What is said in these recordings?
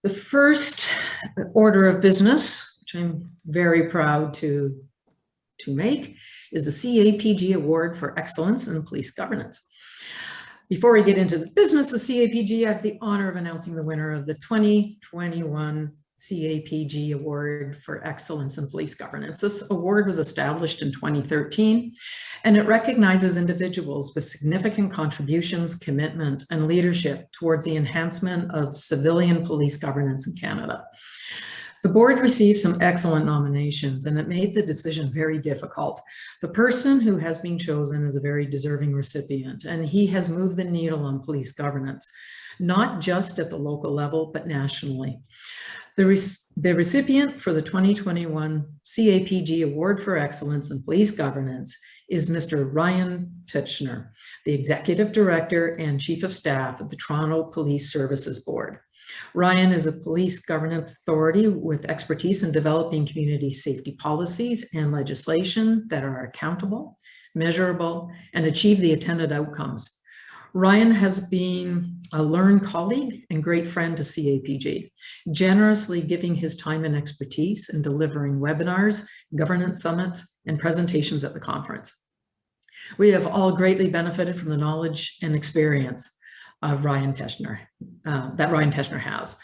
The first order of business, which I'm very proud to make, is the CAPG Award for Excellence in Police Governance. Before we get into the business of CAPG, I have the honor of announcing the winner of the 2021 CAPG Award for Excellence in Police Governance. This award was established in 2013, and it recognizes individuals with significant contributions, commitment, and leadership towards the enhancement of civilian police governance in Canada. The board received some excellent nominations, and it made the decision very difficult. The person who has been chosen is a very deserving recipient, and he has moved the needle on police governance, not just at the local level, but nationally. The recipient for the 2021 CAPG Award for Excellence in Police Governance is Mr. Ryan Teschner, the Executive Director and Chief of Staff of the Toronto Police Services Board. Ryan is a police governance authority with expertise in developing community safety policies and legislation that are accountable, measurable, and achieve the intended outcomes. Ryan has been a learned colleague and great friend to CAPG, generously giving his time and expertise in delivering webinars, governance summits, and presentations at the conference. We have all greatly benefited from the knowledge and experience of Ryan Teschner, that Ryan Teschner has.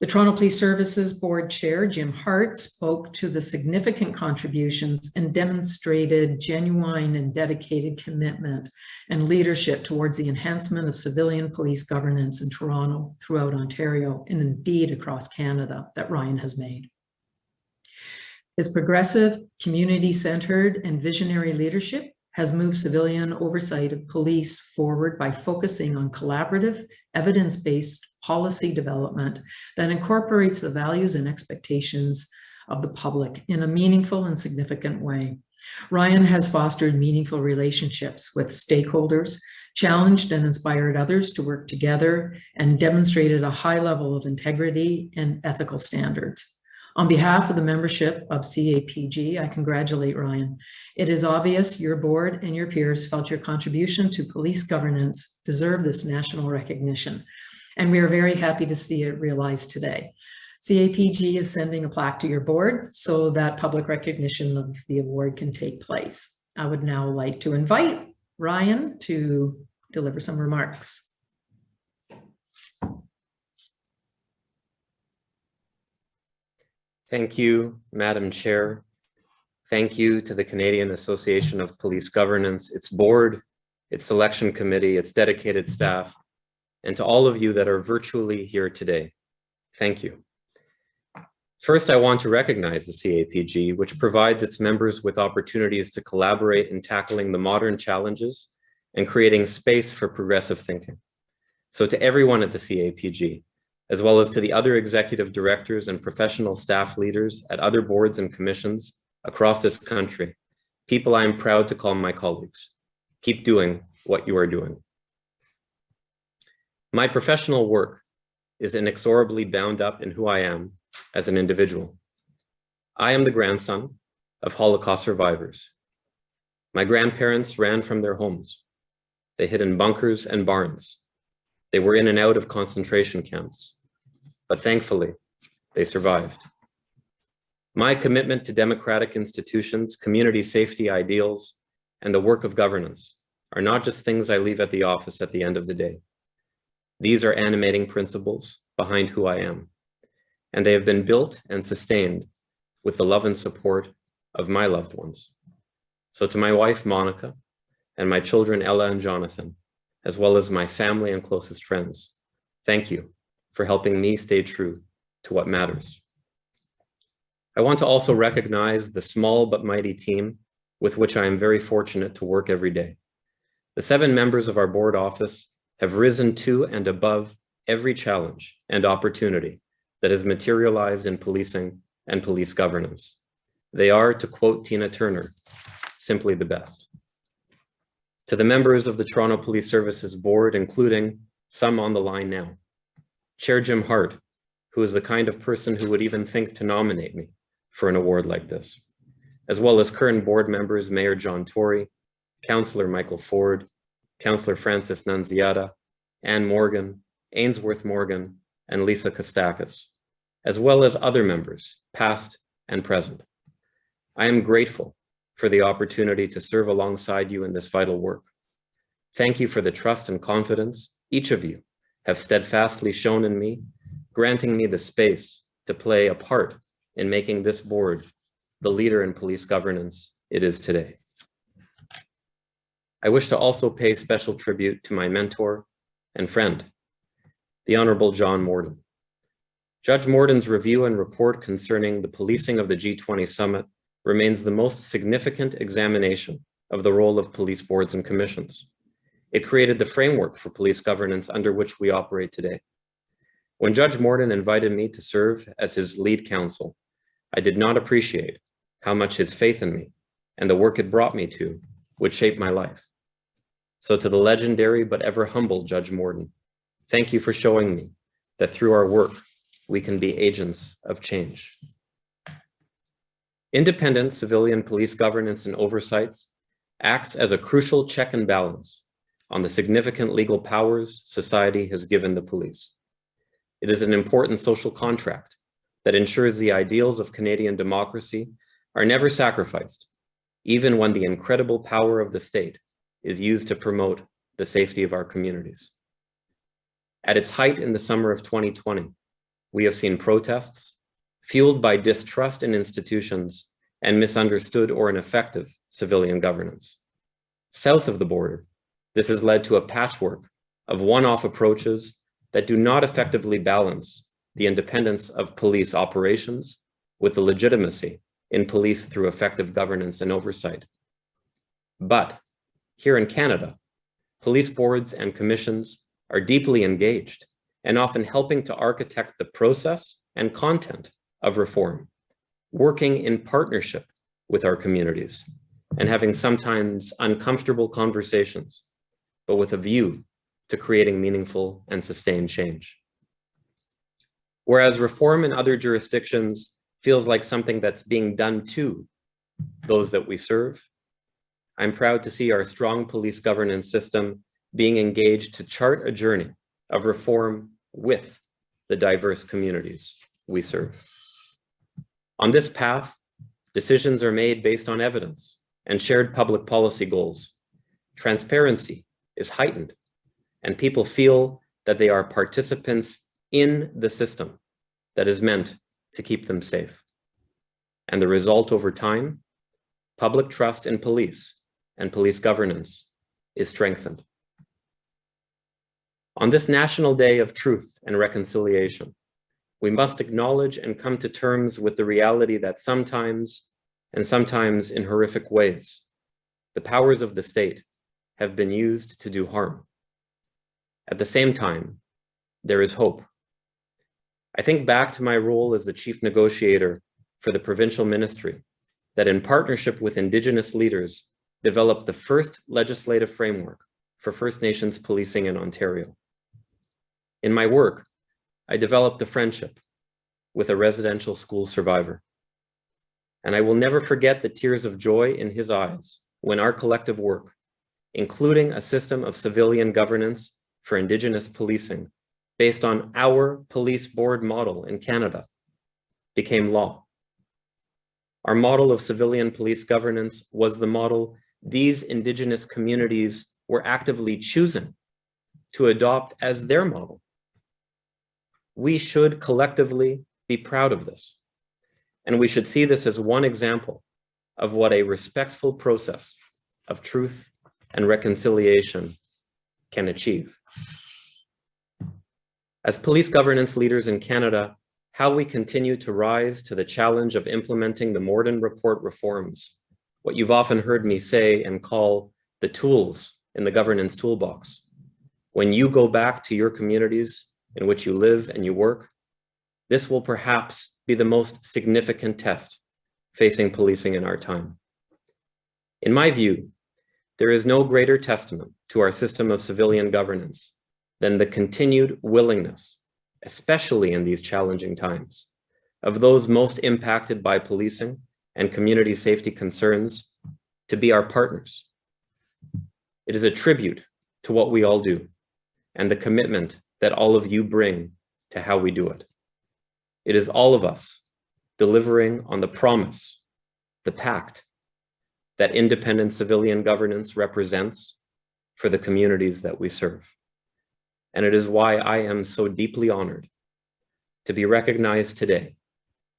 The Toronto Police Services Board Chair, Jim Hart, spoke to the significant contributions and demonstrated genuine and dedicated commitment and leadership towards the enhancement of civilian police governance in Toronto, throughout Ontario, and indeed across Canada that Ryan has made. His progressive, community-centered, and visionary leadership has moved civilian oversight of police forward by focusing on collaborative, evidence-based policy development that incorporates the values and expectations of the public in a meaningful and significant way. Ryan has fostered meaningful relationships with stakeholders, challenged and inspired others to work together, and demonstrated a high level of integrity and ethical standards. On behalf of the membership of CAPG, I congratulate Ryan. It is obvious your board and your peers felt your contribution to police governance deserve this national recognition, and we are very happy to see it realized today. CAPG is sending a plaque to your board so that public recognition of the award can take place. I would now like to invite Ryan to deliver some remarks. Thank you, Madam Chair. Thank you to the Canadian Association of Police Governance, its board, its selection committee, its dedicated staff, and to all of you that are virtually here today. Thank you. First, I want to recognize the CAPG, which provides its members with opportunities to collaborate in tackling the modern challenges and creating space for progressive thinking. So to everyone at the CAPG, as well as to the other executive directors and professional staff leaders at other boards and commissions across this country, people I am proud to call my colleagues. Keep doing what you are doing. My professional work is inexorably bound up in who I am as an individual. I am the grandson of Holocaust survivors. My grandparents ran from their homes. They hid in bunkers and barns. They were in and out of concentration camps. But thankfully, they survived. My commitment to democratic institutions, community safety ideals, and the work of governance are not just things I leave at the office at the end of the day. These are animating principles behind who I am, and they have been built and sustained with the love and support of my loved ones. So to my wife, Monica, and my children, Ella and Jonathan, as well as my family and closest friends, thank you for helping me stay true to what matters. I want to also recognize the small but mighty team with which I am very fortunate to work every day. The 7 members of our board office have risen to and above every challenge and opportunity that has materialized in policing and police governance. They are, to quote Tina Turner, simply the best. To the members of the Toronto Police Services Board, including some on the line now, Chair Jim Hart, who is the kind of person who would even think to nominate me for an award like this, as well as current board members, Mayor John Tory, Councillor Michael Ford, Councillor Francis Nunziata, Anne Morgan, Ainsworth Morgan, and Lisa Kostakis, as well as other members, past and present. I am grateful for the opportunity to serve alongside you in this vital work. Thank you for the trust and confidence each of you have steadfastly shown in me, granting me the space to play a part in making this board the leader in police governance it is today. I wish to also pay special tribute to my mentor and friend, the Honorable John Morden. Judge Morden's review and report concerning the policing of the G20 summit remains the most significant examination of the role of police boards and commissions. It created the framework for police governance under which we operate today. When Judge Morden invited me to serve as his lead counsel, I did not appreciate how much his faith in me and the work it brought me to would shape my life. So to the legendary but ever humble Judge Morden, thank you for showing me that through our work, we can be agents of change. Independent civilian police governance and oversights acts as a crucial check and balance on the significant legal powers society has given the police. It is an important social contract that ensures the ideals of Canadian democracy are never sacrificed, even when the incredible power of the state is used to promote the safety of our communities. At its height in the summer of 2020, we have seen protests fueled by distrust in institutions and misunderstood or ineffective civilian governance. South of the border, this has led to a patchwork of one-off approaches that do not effectively balance the independence of police operations with the legitimacy in police through effective governance and oversight. But here in Canada, police boards and commissions are deeply engaged and often helping to architect the process and content of reform, working in partnership with our communities and having sometimes uncomfortable conversations, but with a view to creating meaningful and sustained change. Whereas reform in other jurisdictions feels like something that's being done to those that we serve, I'm proud to see our strong police governance system being engaged to chart a journey of reform with the diverse communities we serve. On this path, decisions are made based on evidence and shared public policy goals. Transparency is heightened, and people feel that they are participants in the system that is meant to keep them safe. And the result over time, public trust in police and police governance is strengthened. On this National Day of Truth and Reconciliation, we must acknowledge and come to terms with the reality that sometimes, and sometimes in horrific ways, the powers of the state have been used to do harm. At the same time, there is hope. I think back to my role as the chief negotiator for the provincial ministry that in partnership with Indigenous leaders developed the first legislative framework for First Nations policing in Ontario. In my work, I developed a friendship with a residential school survivor. And I will never forget the tears of joy in his eyes when our collective work, including a system of civilian governance for Indigenous policing based on our police board model in Canada, became law. Our model of civilian police governance was the model these Indigenous communities were actively choosing to adopt as their model. We should collectively be proud of this, and we should see this as one example of what a respectful process of truth and reconciliation can achieve. As police governance leaders in Canada, how we continue to rise to the challenge of implementing the Morden Report reforms, what you've often heard me say and call the tools in the governance toolbox. When you go back to your communities in which you live and you work, this will perhaps be the most significant test facing policing in our time. In my view, there is no greater testament to our system of civilian governance than the continued willingness, especially in these challenging times, of those most impacted by policing and community safety concerns to be our partners. It is a tribute to what we all do and the commitment that all of you bring to how we do it. It is all of us delivering on the promise, the pact that independent civilian governance represents for the communities that we serve. And it is why I am so deeply honored to be recognized today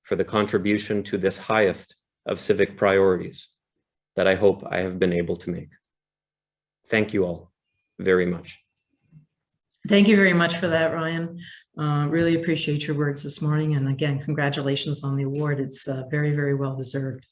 for the contribution to this highest of civic priorities that I hope I have been able to make. Thank you all very much. Thank you very much for that, Ryan. Really appreciate your words this morning. And again, congratulations on the award. It's very, very well deserved.